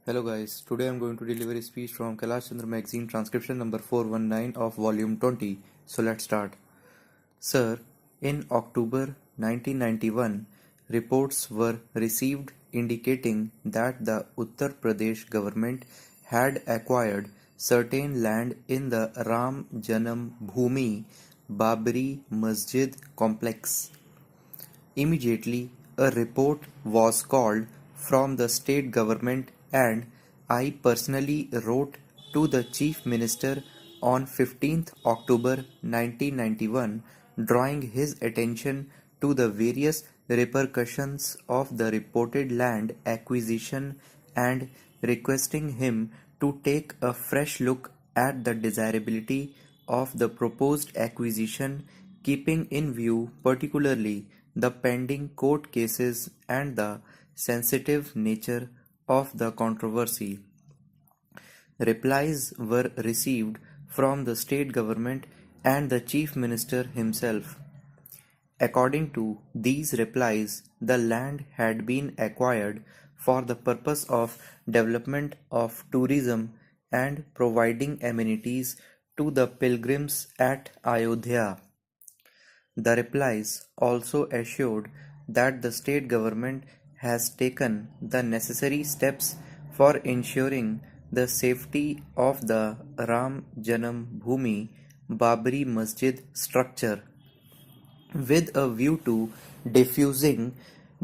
Hello guys, today I'm going to deliver a speech from Kailash Chandra magazine transcription number 419 of volume 20. So let's start. Sir, in October 1991, reports were received indicating that the Uttar Pradesh government had acquired certain land in the Ram Janam Bhoomi Babri Masjid complex. Immediately, a report was called from the state government and I personally wrote to the Chief Minister on 15th October 1991 drawing his attention to the various repercussions of the reported land acquisition and requesting him to take a fresh look at the desirability of the proposed acquisition, keeping in view particularly the pending court cases and the sensitive nature of the controversy. Replies were received from the state government and the chief minister himself. According to these replies, the land had been acquired for the purpose of development of tourism and providing amenities to the pilgrims at Ayodhya. The replies also assured that the state government has taken the necessary steps for ensuring the safety of the Ram Janam Bhoomi Babri Masjid structure. With a view to diffusing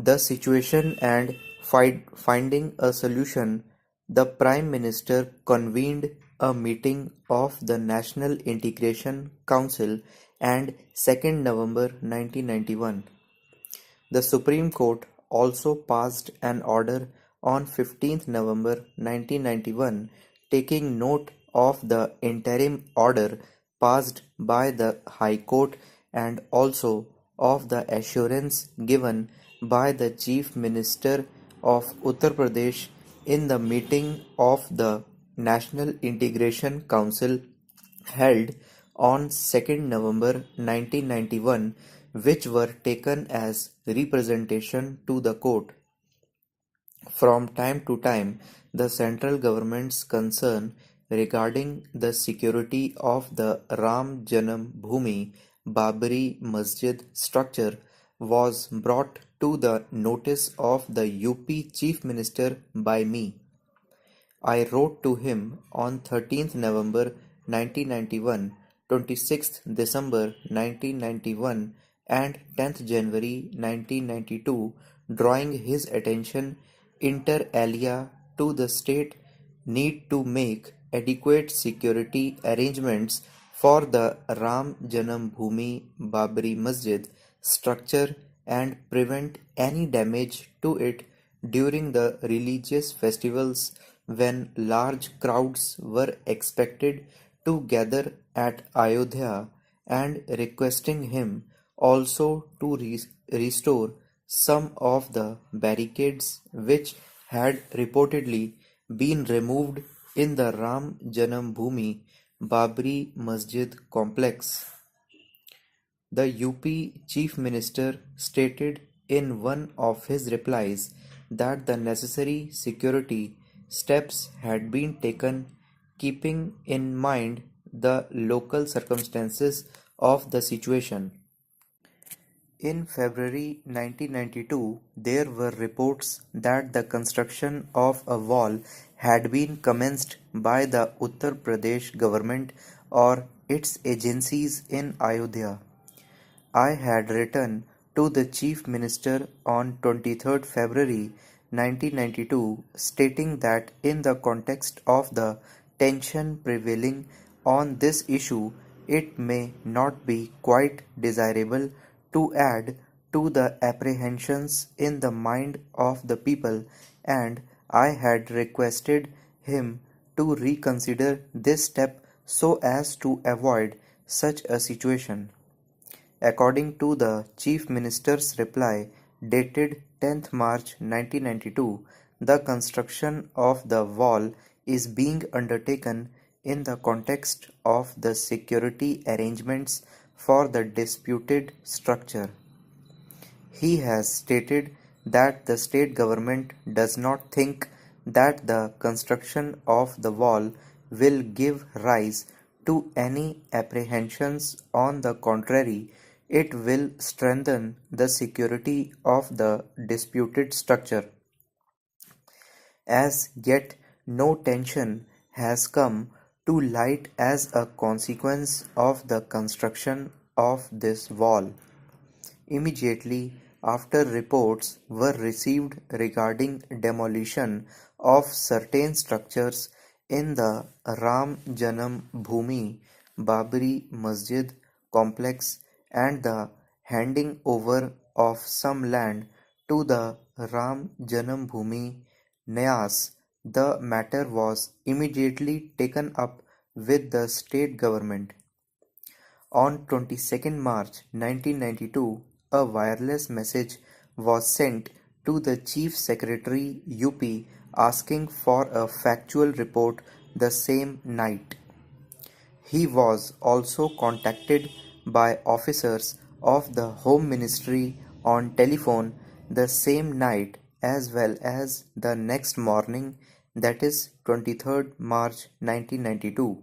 the situation and finding a solution, the Prime Minister convened a meeting of the National Integration Council and 2nd November 1991. The Supreme Court also passed an order on 15th November 1991 taking note of the interim order passed by the High Court and also of the assurance given by the Chief Minister of Uttar Pradesh in the meeting of the National Integration Council held on 2nd November 1991, which were taken as representation to the court. From time to time, the central government's concern regarding the security of the Ram Janam Bhoomi Babri Masjid structure was brought to the notice of the UP Chief Minister by me. I wrote to him on 13th November 1991, 26th December 1991 and 10th January 1992 drawing his attention inter alia to the state need to make adequate security arrangements for the Ram Janam Bhoomi Babri Masjid structure and prevent any damage to it during the religious festivals when large crowds were expected to gather at Ayodhya and requesting him also to restore some of the barricades which had reportedly been removed in the Ram Janam Bhoomi Babri Masjid complex. The UP Chief Minister stated in one of his replies that the necessary security steps had been taken keeping in mind the local circumstances of the situation. In February 1992, there were reports that the construction of a wall had been commenced by the Uttar Pradesh government or its agencies in Ayodhya. I had written to the Chief Minister on 23rd February 1992 stating that in the context of the tension prevailing on this issue, it may not be quite desirable to add to the apprehensions in the mind of the people, and I had requested him to reconsider this step so as to avoid such a situation. According to the Chief Minister's reply dated 10th March 1992, the construction of the wall is being undertaken in the context of the security arrangements for the disputed structure. He has stated that the state government does not think that the construction of the wall will give rise to any apprehensions. On the contrary, it will strengthen the security of the disputed structure. As yet no tension has come to light as a consequence of the construction of this wall. Immediately after reports were received regarding demolition of certain structures in the Ram Janam Bhoomi Babri Masjid complex and the handing over of some land to the Ram Janam Bhoomi Nyas, the matter was immediately taken up with the state government. On 22nd March 1992, a wireless message was sent to the Chief Secretary UP asking for a factual report the same night. He was also contacted by officers of the Home Ministry on telephone the same night as well as the next morning, that is 23rd March 1992.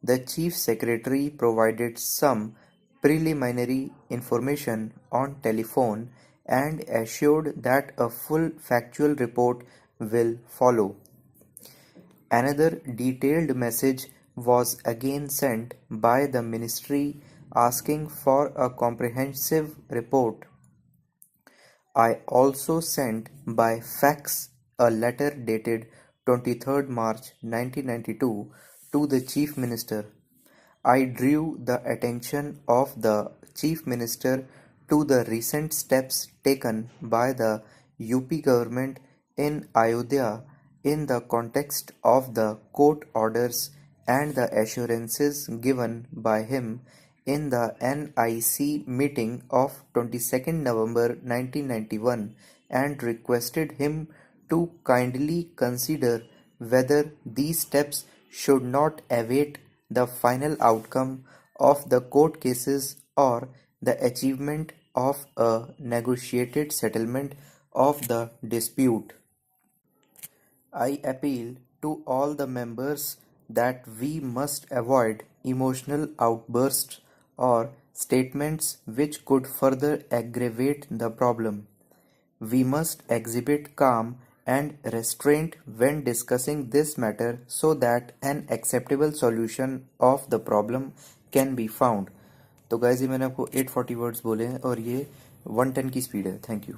The Chief Secretary provided some preliminary information on telephone and assured that a full factual report will follow. Another detailed message was again sent by the ministry asking for a comprehensive report. I also sent by fax a letter dated 23rd March 1992 to the Chief Minister. I drew the attention of the Chief Minister to the recent steps taken by the UP government in Ayodhya in the context of the court orders and the assurances given by him in the NIC meeting of 22nd November 1991 and requested him to kindly consider whether these steps should not await the final outcome of the court cases or the achievement of a negotiated settlement of the dispute. I appeal to all the members that we must avoid emotional outbursts or statements which could further aggravate the problem. We must exhibit calm and restraint when discussing this matter so that an acceptable solution of the problem can be found. तो guys ये मैंने आपको 840 words बोले हैं और ये 110 की speed है. Thank you.